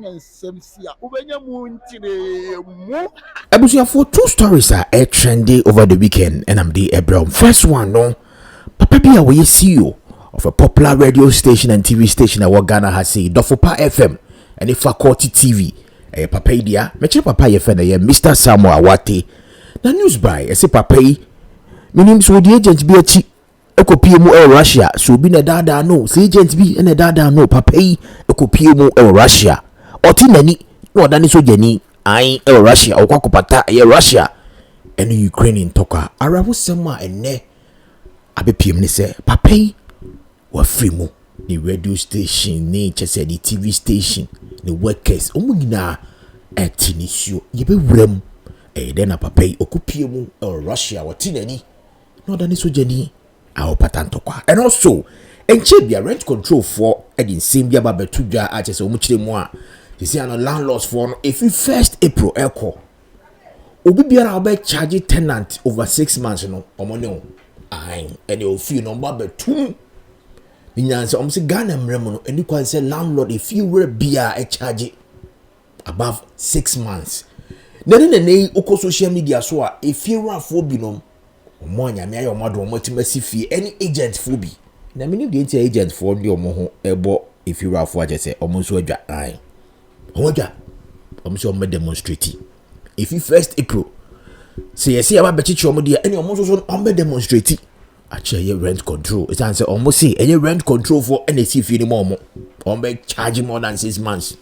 and nsɛmsi a wobɛnya mu ntiremu. Ebusia for two stories are trendy over the weekend, and I'm the Ebron. First one, no, Papa Bia, we CEO of a popular radio station and TV station that what Ghana has said, Dofopa FM and if faculty TV. Papa Dia, Meche Papa ye friend Mr. Samuel Awate. The news by say Papa, meaning so the agent be a chi Ekopiemu Russia, so be a dada no, say agent be and a dada no, Papa Ekopiemu Russia. Otinani, no, than so Jenny. I Russia or Kwakopata Russia and the Ukrainian talker. Arabu Sama and ne Abipim ni say Pape wa free mo the radio station, nature said the TV station, the workers, Omugina at Tinisio, ye be rem then a Pape Okupiemu or Russia or Tinani, no than so Jenny, our patantoka. And also, and Chibia rent control for Edin Simbia Babetuja at as Omuchimwa. You see, on landlords for if you 1st April echo, Obi Biara be charge tenant over 6 months, you know, or money. Aye, and you'll feel number but 2. Means almost Ghana Mremono, and you can say landlord if you were beer a charge above 6 months. Then in the name of social media, so if you are phobinum, or money, may your mother multimacy fee any agent phobie. Now, many of the agent for your moho elbow if you are for just say almost what you are. Oja, I'm sure me demonstrate. If you 1st April, say you see about betting chomodia, and you almost on demonstrate. Actually, rent control. It's answer almost say any rent control for NSC fee more. On be charging more than 6 months.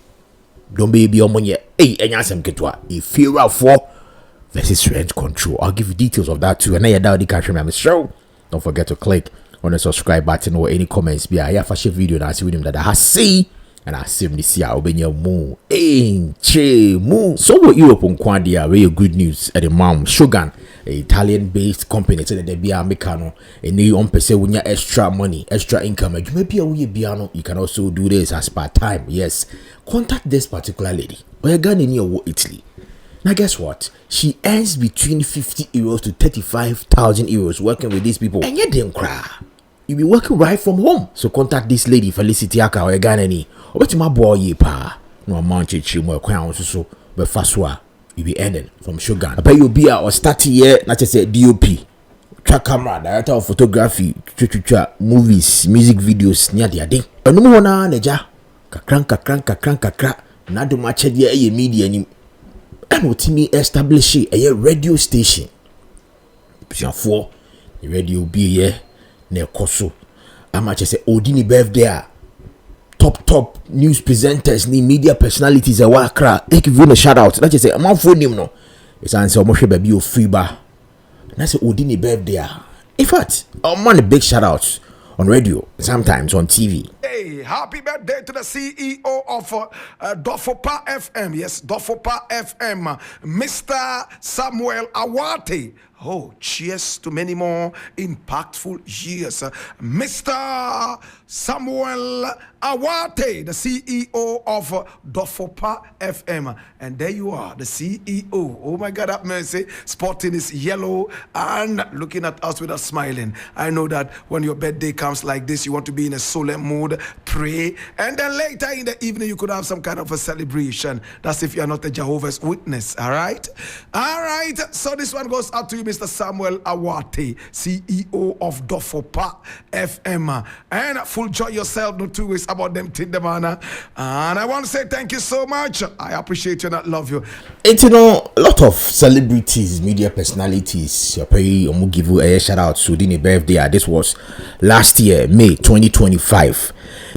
Don't be your money. Hey, and yasam ketwa. If you are for versus rent control, I'll give you details of that too. And I doubt the country member show. Don't forget to click on the subscribe button or any comments. Be a for share video and I see with him that I have see. And I see this year Obenya Moon. Che Moon. So what Europe on Quadia, very good news at the mom. Shogun, an Italian-based company, said that they be Americano, and they on pese when you extra money, extra income. You may be a wee piano. You can also do this as part time. Yes. Contact this particular lady. Or a Ghanaian in Italy. Now guess what? She earns between 50 euros to 35,000 euros working with these people. And yet they don't cry. You be working right from home. So contact this lady Felicity Aka or a Ghanaian. What's my boy ye pa? No amount chimo crown so but fastwa you be earning from Shogun. I pay you be or start here, not just a DOP, track camera, director of photography, movies, music videos, near the day. And no one neja kakra na do much a media ni and what me establish a radio station. For the radio be here near Koso. I'm just say Odini birthday. Top news presenters, ni media personalities, a wakra. They give you a shout out. That's just say, I'm on phone him no. It's answer Moshe baby o free bar. That's a Odini birthday. In fact, I'm on a big shout out on radio, sometimes on TV. Hey, happy birthday to the CEO of Dofopa FM. Yes, Dofopa FM, Mr. Samuel Awate. Oh, cheers to many more impactful years. Mr. Samuel Awate, the CEO of Dofopa FM. And there you are, the CEO. Oh my God, have mercy. Sporting is yellow and looking at us with a smiling. I know that when your birthday comes like this, you want to be in a solemn mood, pray. And then later in the evening, you could have some kind of a celebration. That's if you're not a Jehovah's Witness, all right? All right, so this one goes out to you, Mr. Samuel Awate, CEO of Dofopa FM. And full joy yourself, no two ways about them, Tindamana. And I want to say thank you so much. I appreciate you and I love you. It's, you know, a lot of celebrities, media personalities, I'm give you a shout out to Dini birthday. This was last year, May 2025.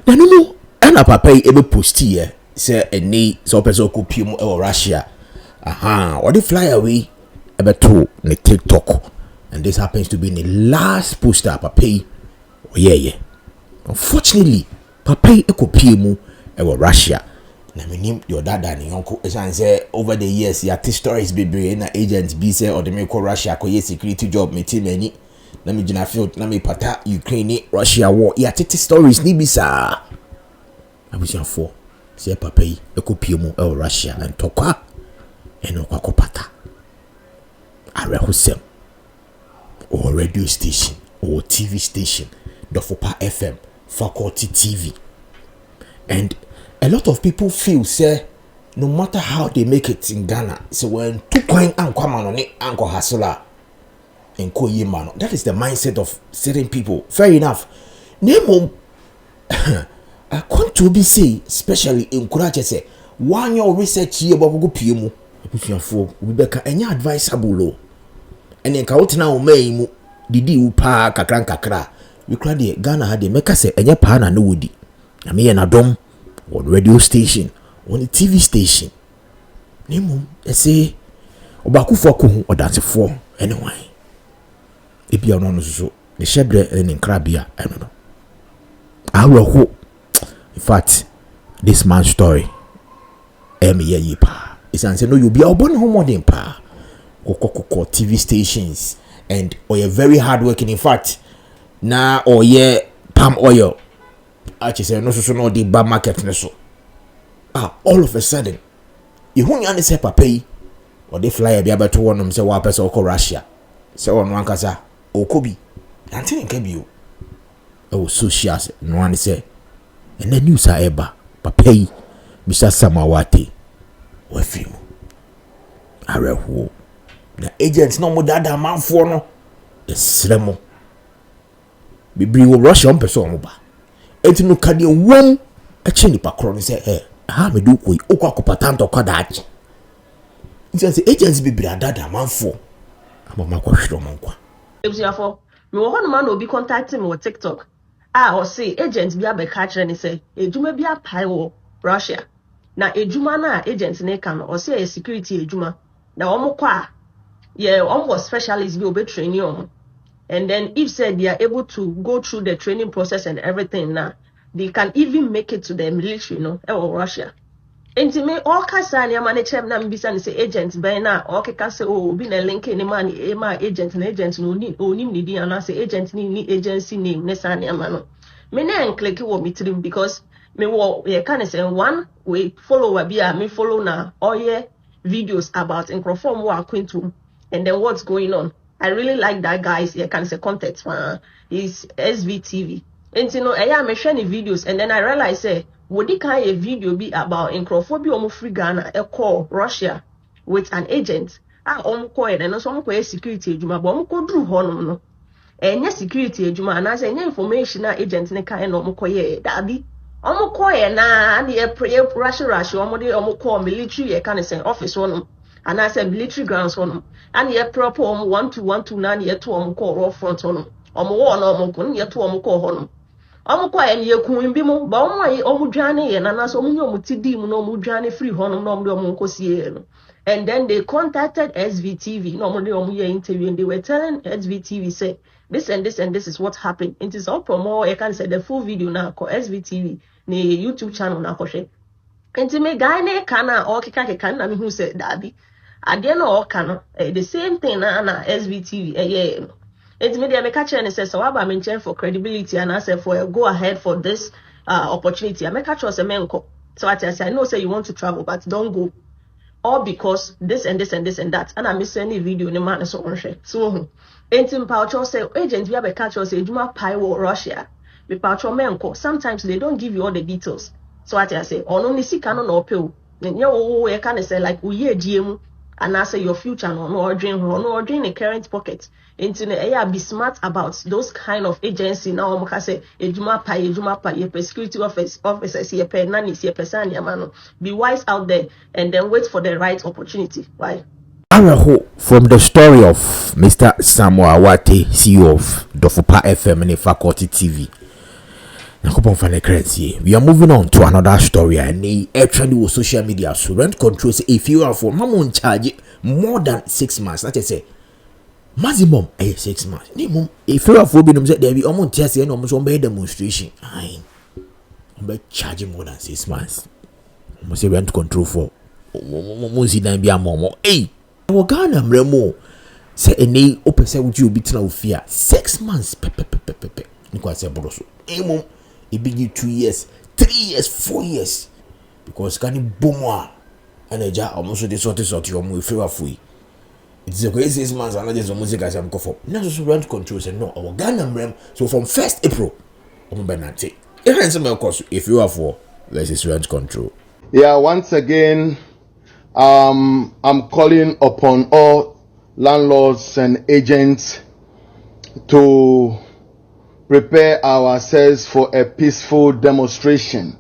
Now, you know, and a papa able post here, say a knee, so person could pay more Russia. Or they fly away about to the TikTok. And this happens to be the last poster papa. Oh, yeah. Unfortunately, papa eko pay mu Russia. Na me nim your dad and uncle say over the years ya stories be na agents be say or the me call Russia ko security job me team any na me gina field na me pata Ukraine Russia war ya stories ni bisa abusia for say papa eko pay mu Russia and tokwa eno kwa pata arehusem or radio station or TV station Dofopa FM faculty TV and a lot of people feel say no matter how they make it in Ghana, so when two coin and come on it anko hasula and ko man, that is the mindset of certain people. Fair enough. Name I want to be say, especially encourage say one your research here about go piemu. If you for we beka any advisable and then ka wotina o mai mu didi u pa kakra we kra de Ghana ha de meka say enye pa na no wodi na me na dom on radio station on the TV station nemu say obakufo ko hu odansefo anyway e bia no so the shebre en nkrabia eno no awo in fact this man's story ye pa is say no you be obon ho modern pa kokokoko TV stations and or you're very hardworking. In fact na or yeah palm oil actually say no so no the bad market so all of a sudden you hunya say papa or they fly be able to one them say wa person ko Russia say on one kasa okobi antin nke bi o social no one say and the news are eba papa Mr. Samawati we film areho na agents no mo dada manfo no esremo bibiri wo Russia on person mo ba enti no ka de wom a chi nipa kro no say ha me do koi okwa kopatanto kwada achi enti say agents bibiri dada manfo amama kwa hwero mankwa ebusiafo me wo hono ma na obi contact me wo TikTok o say agents bi abeka kire ni say ejuma bi apai wo Russia na ejuma na agents ne ka no o say security ejuma na omukwa almost specialists will be training on. And then if said they are able to go through the training process and everything now, they can even make it to the military, or Russia. And to me, all Kasani, I'm managing them and say agents by now, or can say, oh, been a link in the money, my agent and agents no need, and I say agent need agency name, Nesania Mano. Many and click what me to because me can say one way follow me follow now, videos about in perform what quintum. And then what's going on? I really like that guy's can say context is SVTV. And I share videos and then I realize would it kind of video be about incrophobia free Ghana call Russia with an agent? And also security juma but drew honor and yes security juma and I say information agent ne kind of daddy na the Russia call military can say office one. And I said military grounds on them. And yet proper 1-2-1-2 9 year to call raw front on them. One yet to call on them. And ye coin bimo, but my omujani and anas omutidim no mujani free honor no monco. And then they contacted SVTV, normally on interview, and they were telling SVTV say this and this and this is what happened. It is all promo. I can say the full video now called SVTV, the YouTube channel now. And to me, guy ne kana or kika kana me who said daddy. I didn't know can the same thing na SVTV it's me they catch and say so about mention for credibility and I say for a go ahead for this opportunity I make catch us a menko so I say I know say you want to travel but don't go all because this and this and this and that and I miss any video in man so on so entim paucho say agent we have catch us say juma pai wo Russia be paucho menko sometimes they don't give you all the details so I say only see canon or pill then you can say like we GM and I say your future no dream the current pocket into the be smart about those kind of agency now say ejuma pa security officers here pe nani here person yamano be wise out there and then wait for the right opportunity why from the story of Mr. Samawati, CEO of Dofopa FM and Faculty TV. We are moving on to another story and actually with social media so rent control say if you are for mama charge more than 6 months that is say maximum 6 months if you are for be say there be almost just no be demonstration be charging more than 6 months must say rent control for see dan be amomo we Ghana mremo say any open say would you be tena fear 6 months nko say broso it be 2 years, 3 years, 4 years. Because can you boom and a jar almost the sort of your move free. It's a crazy 6 months and I just music as I'm for. Now just rent control and no our Ghana rem. So from 1st April, I'm benate. It hands me of course if you are for versus rent control. Yeah, once again, I'm calling upon all landlords and agents to prepare ourselves for a peaceful demonstration.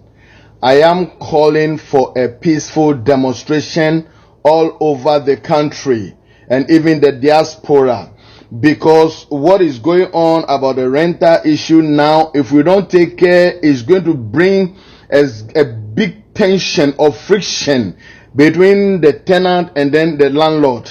I am calling for a peaceful demonstration all over the country and even the diaspora, because what is going on about the rental issue now, if we don't take care, is going to bring a big tension or friction between the tenant and then the landlord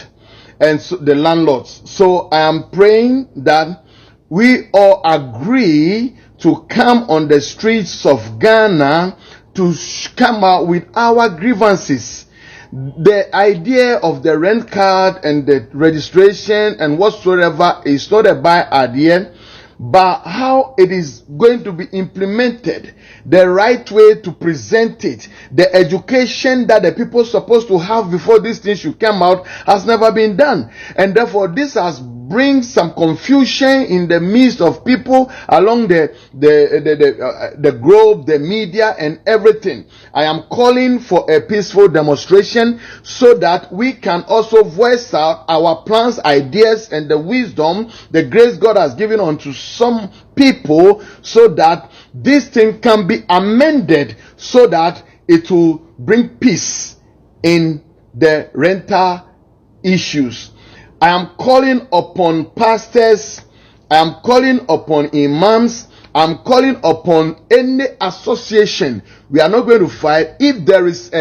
and so the landlords. So I am praying that we all agree to come on the streets of Ghana to come out with our grievances. The idea of the rent card and the registration and whatsoever is not a bad idea, but how it is going to be implemented, the right way to present it, the education that the people are supposed to have before this thing should come out has never been done. And therefore this has bring some confusion in the midst of people along the globe, the media and everything. I am calling for a peaceful demonstration so that we can also voice out our plans, ideas and the wisdom, the grace God has given unto some people, so that this thing can be amended so that it will bring peace in the rental issues. I am calling upon pastors, I am calling upon imams, I am calling upon any association. We are not going to fight. If there is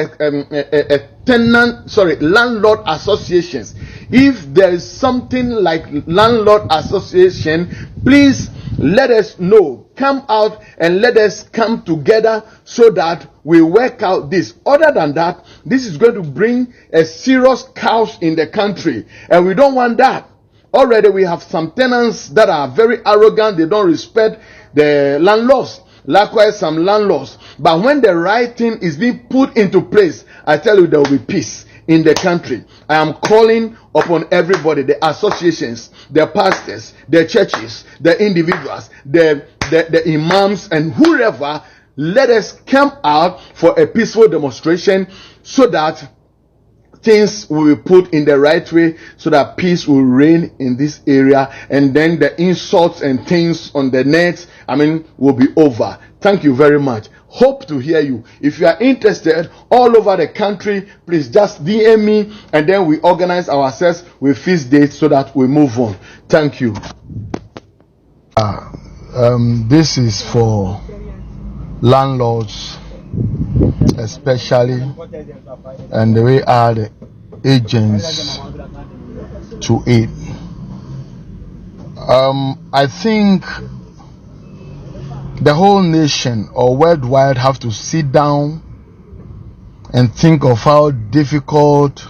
landlord associations, if there is something like landlord association, please let us know. Come out and let us come together so that we work out this. Other than that, this is going to bring a serious chaos in the country, and we don't want that. Already we have some tenants that are very arrogant. They don't respect the landlords. Likewise, some landlords. But when the right thing is being put into place, I tell you, there will be peace in the country. I am calling upon everybody, the associations, the pastors, the churches, the individuals, the imams and whoever. Let us come out for a peaceful demonstration so that things will be put in the right way, so that peace will reign in this area, and then the insults and things on the net, will be over. Thank you very much. Hope to hear you. If you are interested all over the country, please just DM me, and then we organize ourselves with fixed dates so that we move on. Thank you. This is for landlords especially, and we are the agents to it. I think the whole nation or worldwide have to sit down and think of how difficult,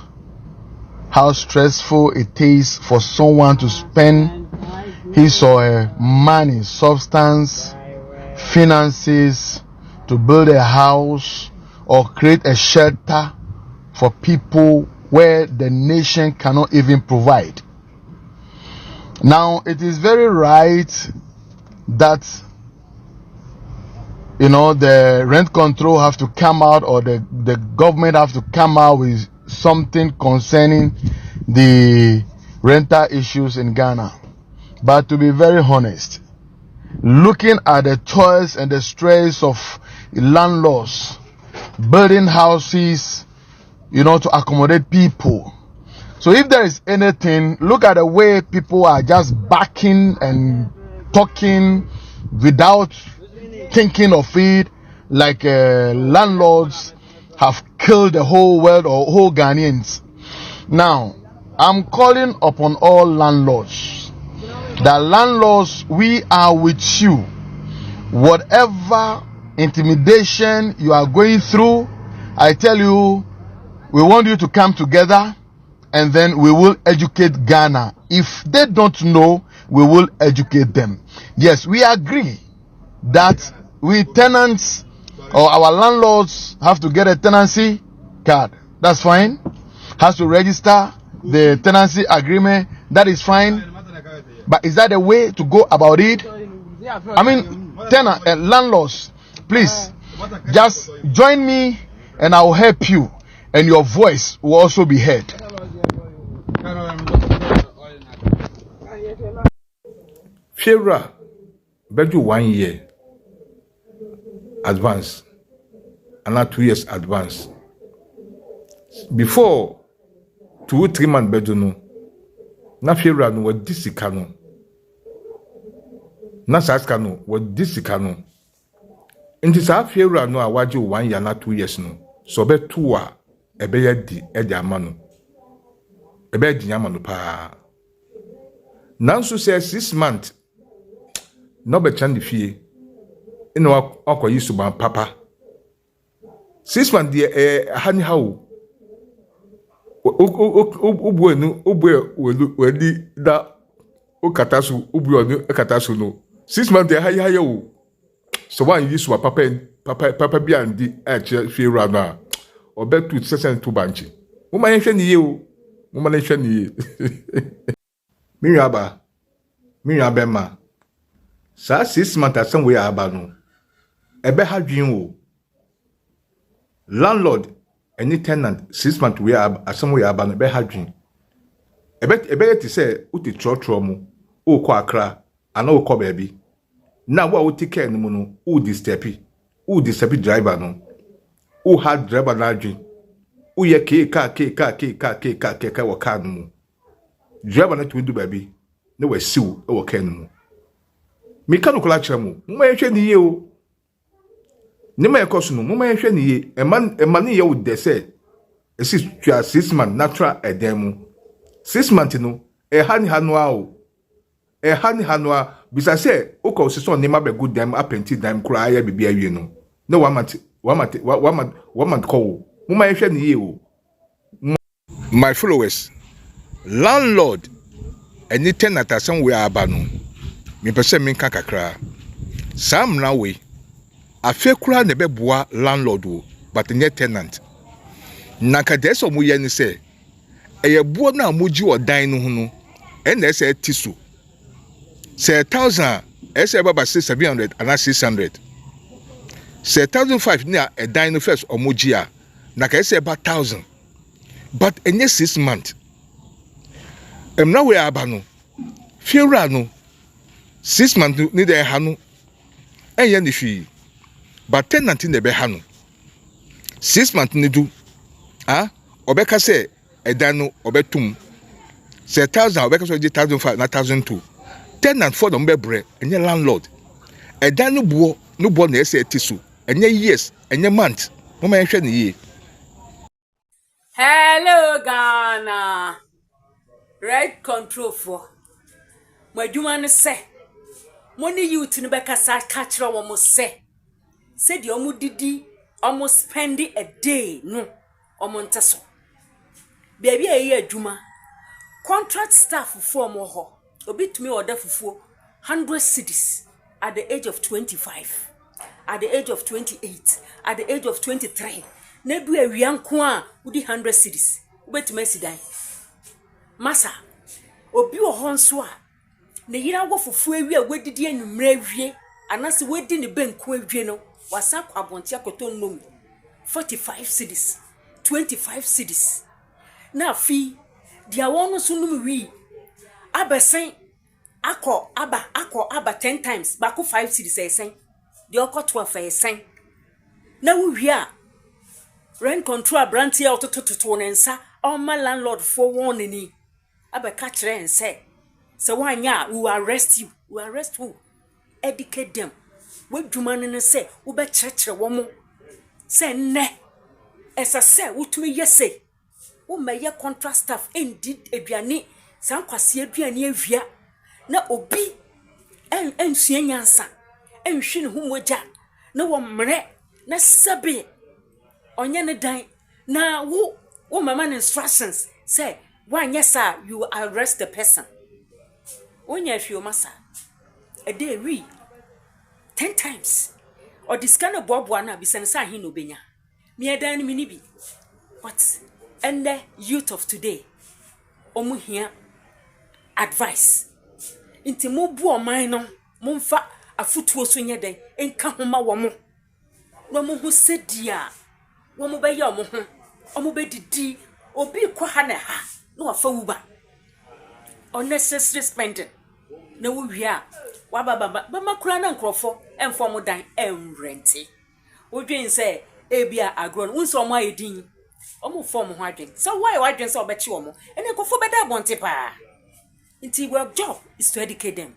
how stressful it is for someone to spend his or her money, substance, finances to build a house or create a shelter for people where the nation cannot even provide. Now, it is very right that the rent control have to come out, or the government have to come out with something concerning the rental issues in Ghana. But to be very honest, looking at the toils and the stress of landlords building houses, to accommodate people. So if there is anything, look at the way people are just backing and talking without thinking of it, like landlords have killed the whole world or whole Ghanaians. Now, I'm calling upon all landlords. The landlords, we are with you. Whatever intimidation you are going through, I tell you, we want you to come together, and then we will educate Ghana. If they don't know, we will educate them. Yes, we agree that we tenants or our landlords have to get a tenancy card. That's fine. Has to register the tenancy agreement. That is fine. But is that the way to go about it? Landlords, please, Just join me and I will help you, and your voice will also be heard. Fiera, bedu 1 year advance, and not 2 years advance. Before 2 or 3 months bedu no, na Fiera no was disikano. Na saskano was disikano. Inti sa Fiera no awaji 1 year na 2 years no. So be 2 a ebe yedi amano. Ebe yedi amano pa. Nanso say 6 months. No be chandi fie. Ino akwa yisuban papa. 6 months de hani how. Wedi da okatasu ubuonu ekatasu no. 6 months de haya o. So one yisuban papa bi andi fie rana. Obetu sesen to banchi. Muma yenhwe ni ye o. Muma yenhwe ni ye. Minyaba ma. Sa 6 months asem we aba no. Ebe hadwin o. Landlord any tenant 6 months we asem we aba no ebe hadwin. Ebe ti say uti trotro mu. O kwa Accra ana o ko baabi. Na wo uti care no mu no o disturb driver no. O hard driver na adwin. O ye ke wo car no mu. Driver na tudu baabi. Na we siw e wo car no mu. Mika no kola kire mu. Muma yehwe ni ye o. Nima ekoso no muma yehwe ni ye. Ema ni ye wo de se. Esi twa 6 months natural eden mu. 6 months no e hani hanwa o. E hani hanwa bisa se o ko so nima be good dem apenti dem kura ya bibia wie no. Na one month ko. Muma yehwe ni ye o. My followers, landlord any tenant asan we aba no. Me pese me nka kakra. Sam na we. Afe kura ne beboa landlord o, but nye tenant. Na ka deso mu ye ni se. Eye buo na amuji odan no hu no. E na ese tisu. Say 1000, ese baba 700 and 600. Say 1005 ni a dan no first omuji a. Na ka ese ba 1000. But enye 6 months. Emna we aba no. Fiera no. 6 months ni de hanu. Enye ni fi. But tenant in the be hanu. 6 months ni du. Obeka se edano obetum. Say 1000 obeka so 1005 na 1002. Tenant for them be bre enye landlord. Edano buo no buo na ese etisu. Enye years, enye month. Mama yenhwe ni ye. Hello Ghana. Right control for. Madwuma ne se. Money youth no beka sa catchra wo mo se. Said the omu didi almost spending a day no omontaso. Baby a year adwuma. Contract staff for mo ho. Obi to me order fufu 100 cedis at the age of 25, at the age of 28, at the age of 23. Na du awianko a udi 100 cedis. Ubetuma sidan. Masa obi wo ho nso a ne yira go fufu awi a wedidi anwumra awie anase wedi ne benku awie no wasa kwabontia koton nom 45 cedis, 25 cedis. Na fi dia wono so num wi abesen akọ aba 10 times bako 5 cedis esen dia okọ 12 esen na wo wi a rent control brantia otototo nensa oma landlord for one ni abeka kire ense se wanya we will arrest you, we will arrest who educate them we dwuma ne se wo be kirekire wo mo se ne esa se wotumi yese wo meye contract staff indeed aduane san kwase aduane awia na obi ensua nyansa enhwe ne humoja na wo mre na sabe onye ne dan na wo mama instructions say one yes sir you will arrest the person onya hwe o masa a day we 10 times or this kind of bobo na bi sensa hin obenya me dan ni bi but and the youth of today omu hia advice inti mo bu oman no momfa afutuo so nye den enka homa wo mo no mo hu sedia wo mo be ye omo ho omo be didi obi kwa ha na ha no afa wuba unnecessary spending na wo hia wa baba makura na nkrofo emfo mo dan renti odwen se ebia agro no nso omo ayedin omo form ho adwen so why wadwen se obechi omo ene kofo beda bonte pa. Your job is to educate them.